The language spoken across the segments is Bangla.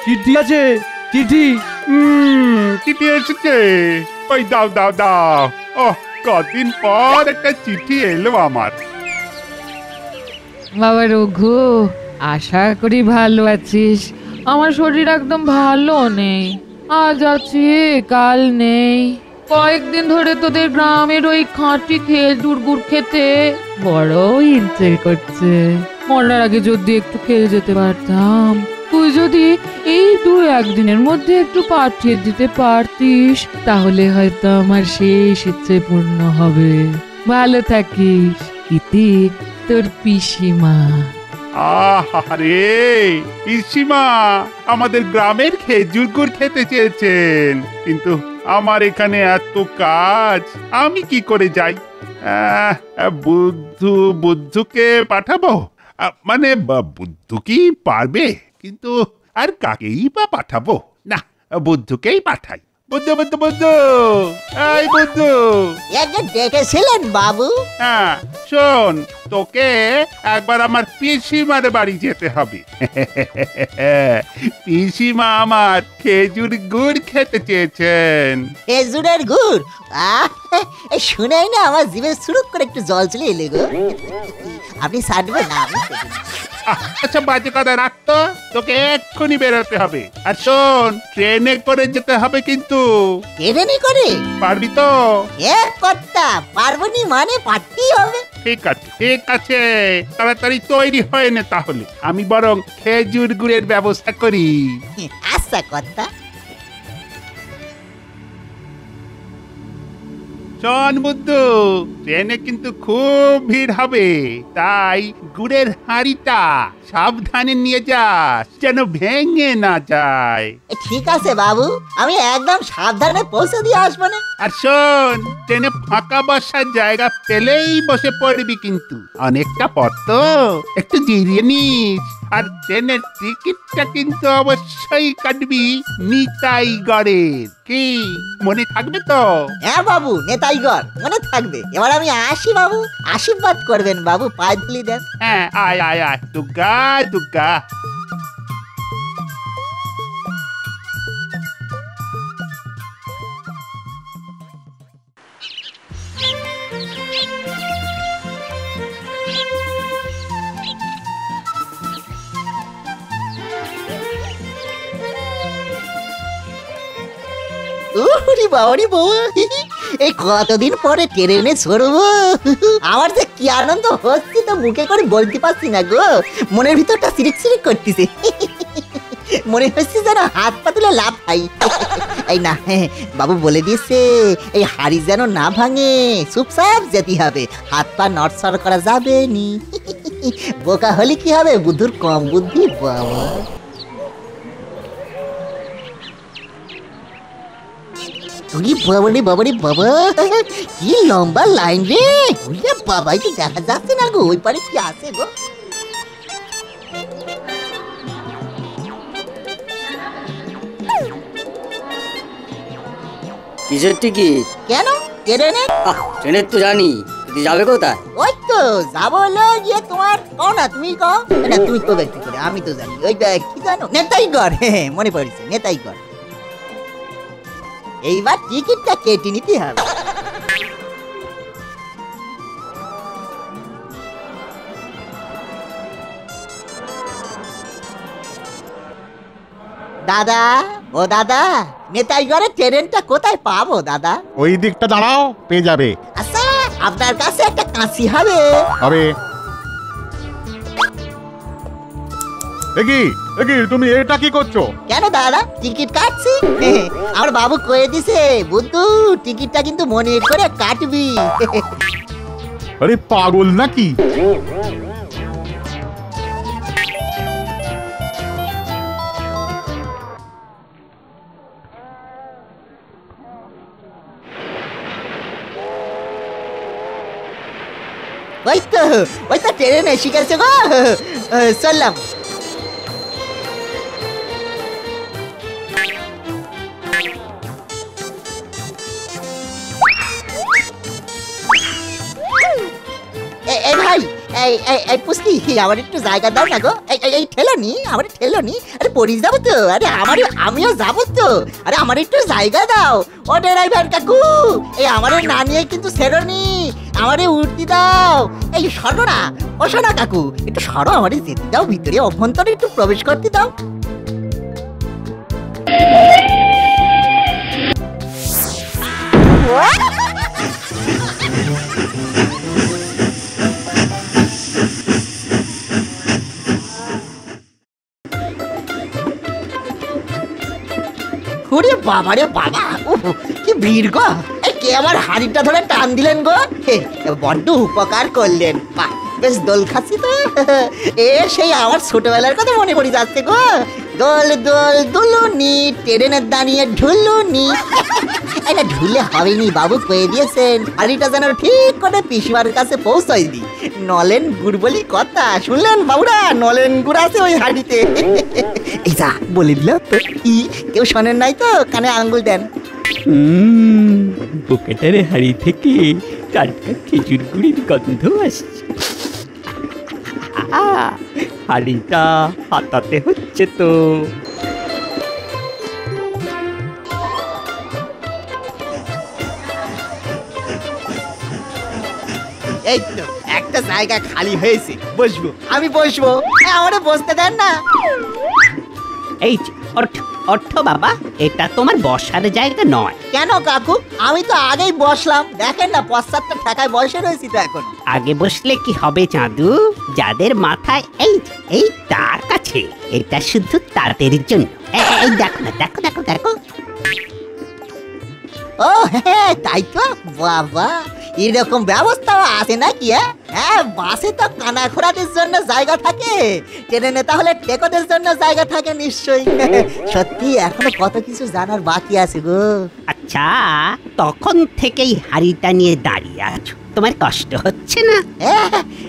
চিঠি আছে, চিঠি। চিঠি এসেছে, ওই দাও দাও দাও। ও, কদিন পর একটা চিঠি এলো আমার। বাবা রঘু, আশা করি ভালো আছিস। আমার শরীর একদম ভালো নেই, আজ আছি কাল নেই। কয়েকদিন ধরে তোদের গ্রামের ওই খাঁটি খেজুর গুড় খেতে বড় ইচ্ছে করছে। মরার আগে যদি একটু খেয়ে যেতে পারতাম। তুই যদি এই 2-1 দিনের মধ্যে একটু পাঠিয়ে দিতে পারতিস, তাহলে হয়তো আমার শেষ ইচ্ছে পূর্ণ হবে। ভালো থাকিস, ইতি তোর পিসিমা। আহারে, পিসিমা আমাদের গ্রামের খেজুর গুড় খেতে চেয়েছেন, কিন্তু আমার এখানে এত কাজ, আমি কি করে যাই? বুদ্ধুকে পাঠাবো, মানে বুদ্ধু কি পারবে, কিন্তু আর কাকেই বা পাঠাবো? না, বুদ্ধুকেই পাঠাই। বুদ্ধু বুদ্ধু বুদ্ধু, এই বুদ্ধু। ডেকেছিলেন বাবু? হ্যাঁ, শোন, তোকে একবার আমার পিসিমার বাড়ি যেতে হবে। পিসিমা আমার খেজুর গুড় খেতে চেয়েছেন। খেজুরের গুড়? শুনেই না আমার জিভে সুরুক করে একটু জল চলে এলে গো। আপনি ছাড়বেন না? আচ্ছা, বাজে কথা রাখতো, তোকে এক্ষুনি বেরোতে হবে। আর শোন, ট্রেনে করে যেতে হবে কিন্তু। ট্রেনে করে? পারবি তো? কর্তা, পারবো নি মানে পারতেই হবে। ঠিক আছে, ঠিক আছে, তাড়াতাড়ি তৈরি হয়ে নে, তাহলে আমি বরং খেজুর গুড়ের ব্যবস্থা করি। আচ্ছা কর্তা। শোন বুদ্ধু, ট্রেনে কিন্তু খুব ভিড় হবে, তাই গুড়ের হাঁড়িটা সাবধানে নিয়ে যাস, যেন ভেঙে না যায়। ঠিক আছে বাবু, আমি একদম সাবধানে পৌঁছে দিয়ে আসবো না। আর শোন, ট্রেনে ফাঁকা বসার জায়গা পেলেই বসে পড়বি, কিন্তু অনেকটা পথ তো, একটু জিরিয়ে নিস। আর ট্রেনের টিকিটটা কিন্তু অবশ্যই কাটবি নিতাইগড়ের। কি মনে থাকবে তো? হ্যাঁ বাবু, নেতাইগড় মনে থাকবে। এবার আমি আসি বাবু, আশীর্বাদ করবেন বাবু, পায়ে ধুলি দেন। হ্যাঁ, আয় আয় আয়, দুর্গা দুর্গা। এই কতদিন পরে ট্রেনে চড়বো, আমার যে কি আনন্দ হচ্ছে তো মুখে করে বলতে পারছি না গো। মনের ভিতরটা সিরিক সিরিক করতেছে, মনে হচ্ছে যেন হাত পা তুলে লাভ খাই। এই না, বাবু বলে দিয়েছে এই হাড়ি যেন না ভাঙে, চুপচাপ যেতে হবে, হাত পা নড়চড় করা যাবে নি। বোকা হলে কি হবে, বুদ্ধুর কম বুদ্ধি বাবা। বাবারে বাবা, কি লম্বা লাইন রে! বাবাই তো দেখা যাচ্ছে না গো, ওই পারে কি আছে গো? কিসের টিকিট? কেন ট্রেনের? ট্রেনের তো জানি, তুই যাবে কোথায়? ওই তো যাবো হলো গিয়ে তোমার, কও না তুমি কও না, তুমি তো ব্যক্তি করে, আমি তো জানি ওই কি জানো, নেতাইগড়। হ্যাঁ মনে পড়েছে, নেতাইগড়। এইবার টিকিটটা কেটে নিতে হবে। দাদা, ও দাদা, নেতাইগড়ের ট্রেনটা কোথায় পাবো দাদা? ওই দিকটা দাঁড়াও, পেয়ে যাবে। আচ্ছা, আপনার কাছে একটা কাঁচি হবে? হবে। তুমি এটা কি করছো? কেন দাদা, টিকিট কাটছি। আমার বাবু কয়ে দিছে, বুদ্ধু টিকিটটা কিন্তু মনে করে কাটবি। আরে পাগল নাকি? ওই তো ট্রেন এসে গেছে গো, চললাম। এই ভাই, এই পুষ্কি আমার একটু জায়গা দাও না গো। এই ঠেলো নি, আমার ঠেলো নি। আরে পড়ি যাবো তো। আরে আমিও যাবো তো। আরে আমার একটু জায়গা দাও। ও ড্রাইভার কাকু, এই আমারে না নিয়ে কিন্তু সেরোনি, আমারে উঠতে দাও। এই সরো না, ও শোনা কাকু, একটু সরো, আমারে যেতে দাও ভিতরে, অভ্যন্তরে একটু প্রবেশ করতে দাও। ওরে বাবা রে বাবা, কি ভিড় গো। এই কে আমার হাড়িটা ধরে টান দিলেন গো। বড্ড উপকার করলেন। বাহ, বেশ দোল খাচ্ছি তো। সেই আমার ছোটবেলার কথা মনে পড়ে যাচ্ছে গো। দোল দোল দুলুনি, ট্রেনের দাঁড়িয়ে ঢুলুনি। এটা ঢুলে হবেনি, বাবু কয়ে দিয়েছেন হাড়িটা যেন ঠিক করে পিসিমার কাছে পৌঁছাই দি। নলেন গুড় বলি কথা, শুনলেন বাবুরা? নলেন গুড় আছে ওই হাড়িতে। এই যা বলে দিল তো। কি কেউ শোনেন নাই তো? কানে আঙ্গুল দেন। বোকাটার হাড়ি থেকে টাটকা খেজুর গুড়ির গন্ধ আসছে। হাড়িটা হাতাতে হচ্ছে তো। এই তো একটা জায়গা খালি হয়েছে, বসবো। আমি বসবো, আমারে বসতে দেন না। এই যে, অর্থ বাবা, এটা তোমার বসার জায়গা নয়। কেন কাকু? আমি তো আগেই বসলাম, দেখেন না পশ্চাৎটা ঠেকায় বসে রয়েছি তো এখন। আগে বসলে কি হবে চাঁদু? যাদের মাথায় এই টাক আছে, এটা শুধু তাদের জন্য। এই দেখো না, দেখো দেখো দেখো। ও হ্যাঁ, তাই তো। বাবা, এরকম ব্যবস্থাও আছে নাকি? হ্যাঁ, বাসে তো কানা খোরাদের জন্য জায়গা থাকে, ট্রেনে তাহলে টেকোদের জন্য জায়গা থাকে নিশ্চয়ই। সত্যি এখনো কত কিছু জানার বাকি আছে গো। আচ্ছা, তখন থেকেই হাড়িটা নিয়ে দাঁড়িয়ে আছো, তোমার কষ্ট হচ্ছে না?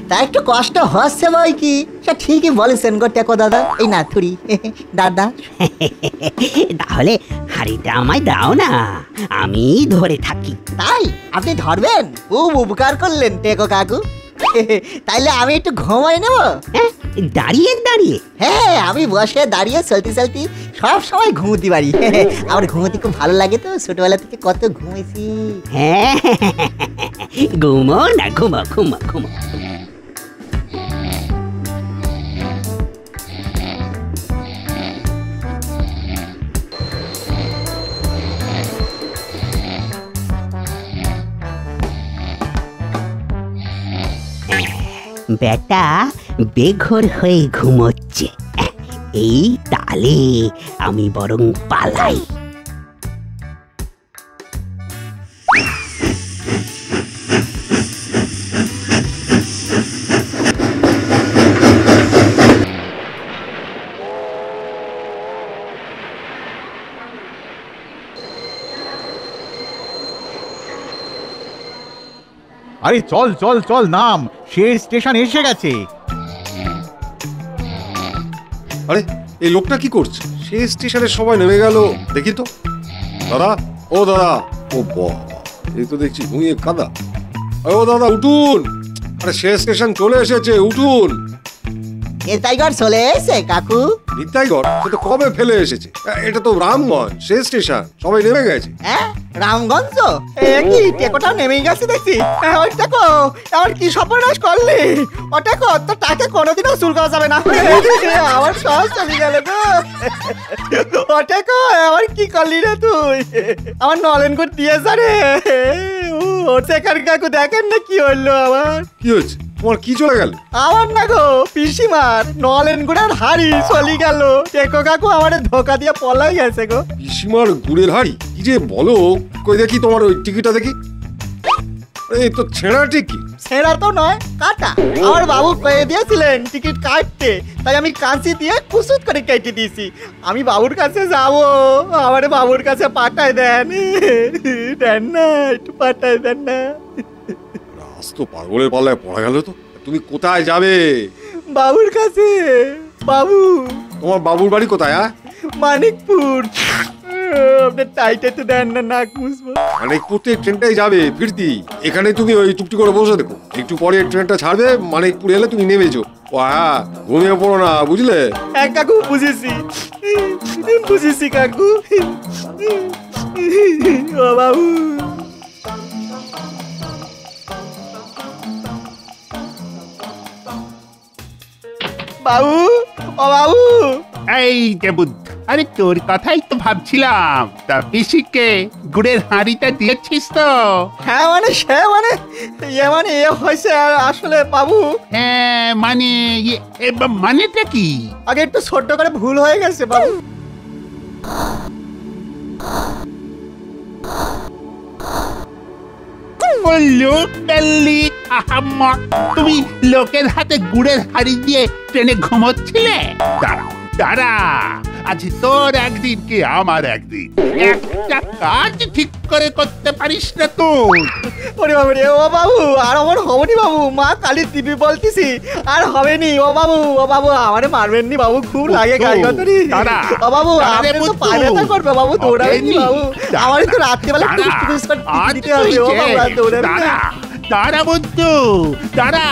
তা একটু কষ্ট হচ্ছে বই কি, সে ঠিকই বলেছেন গো টেকো দাদা। এই না থুড়ি দাদা। তাহলে হাড়িটা আমায় দাও না, আমি ধরে থাকি। তাই আপনি ধরবেন? খুব উপকার করলেন টেকো কাকু। তাইলে আমি একটু ঘুমাই নেব। দাঁড়িয়ে দাঁড়িয়ে? হ্যাঁ, আমি বসে দাঁড়িয়ে চলতে চলতে সব সময় ঘুমোতে পারি। আমার ঘুমোতে খুব ভালো লাগে তো, ছোটবেলা থেকে কত ঘুমিয়েছি। হ্যাঁ, ঘুমো না, ঘুমো ঘুমো ঘুমো। বেটা বেঘর হয়ে ঘুমোচ্ছে, এই তালে আমি বরং পালাই। আরে চল চল চল, নাম, সে স্টেশন এসে গেছে। আরে এই লোকটা কি করছে? সে স্টেশনে সবাই নেমে গেল, দেখি তো। দাদা, ও দাদা, ও বাবা, এই তো দেখছি ঘুমিয়ে কাদা। ও দাদা উঠুন, আরে সে স্টেশন চলে এসেছে, উঠুন। নিতাইগড় চলে এসে কাকু? নিতাইগড় সে তো কবে ফেলে এসেছে। এটা তো রামগঞ্জ, সে স্টেশন, সবাই নেমে গেছে। হ্যাঁ, রামগঞ্জ কি টেকোটাও নেমেই গেছে দেখছি। ওই টেকো, আমার কি সর্বনাশ করলি? ও টেকো, তোর টাকে কোনোদিনও চুল করা যাবে না। আমার সব চলে গেল গো। ও টেকো, আমার কি করলি রে তুই? আমার নলেন করে দিয়ে যা রে। ও টেকার কাকু, দেখেন না কি হইলো আমার। কি হয়েছে তোমার? কি চলে গেল? আমার না গো, পিসিমার নলেন গুড়ের হাড়ি চলে গেল। টেকো কাকু আমার ধোকা দিয়ে পলাই গেছে গো। পিসিমার গুড়ের হাড়ি? কি যে বলো, কই দেখি তোমার ওই টিকিটটা দেখি। এই তো ছেঁড়া টিকিট। ছেঁড়া তো নয়, কাটা। আমার বাবু কয়ে দিয়েছিলেন টিকিট কাটতে, তাই আমি কাঁচি দিয়ে কুসুত করে কেটে দিয়েছি। আমি বাবুর কাছে যাব, আমার বাবুর কাছে পাঠায় দেন। দেন না, একটু পাঠায় দেন না। আজ তো পাগলের পাল্লায় পড়া গেল তো। তুমি কোথায় যাবে? বাবুর কাছে। বাবু? তোমার বাবুর বাড়ি কোথায়? মানিকপুর। আপনার টাইটা তো দেন না, নাক মুছবো। মানিকপুর তো এই ট্রেনটাই যাবে ফিরতি, এখানে তুমি ওই চুপটি করে বসে দেখো, একটু পরে ট্রেনটা ছাড়বে, মানিকপুর এলে তুমি নেমে যাও। ও হ্যাঁ, ঘুমিয়ে পড়ো না, বুঝলে? হ্যাঁ কাকু, বুঝেছি বুঝেছি কাকু। ও বাবু, বাবু, ও বাবু। এই যে বুদ্ধ, আরে তোর কথাই তো ভাবছিলাম। তা পিসিকে গুড়ের হাঁড়িটা দিয়েছিস তো? হ্যাঁ মানে সে মানে ইয়ে মানে এ হয়েছে আসলে বাবু, হ্যাঁ মানে মানেটা কি? আগে একটু ছোট্ট করে ভুল হয়ে গেছে বাবু। তুমি লোকের হাতে গুড়ের হাড়ি দিয়ে ট্রেনে ঘুমোচ্ছিলে? দাঁড়া দাঁড়া, আজ তোর একদিন কি আমার একদিন। একটা কাজ ঠিক করে করতে পারিস না তুই? ওরে বাবু রে, ও বাবু আর আমার হবনি বাবু, মা কালী দিবি বলতেছি, আর হবেনি। ও বাবু, ও বাবু আমারে মারবেন নি বাবু, খুব লাগে গাইগতরি। ও বাবু আপনি তো পায়ে ব্যথা করবে বাবু, দৌড়াবেন নি বাবু, আমারই তো রাত্রিবেলা টুস টুস করে দিতে হবে। ও বাবু দৌড়াবেন না। দাঁড়া বুদ্ধু, দাঁড়া।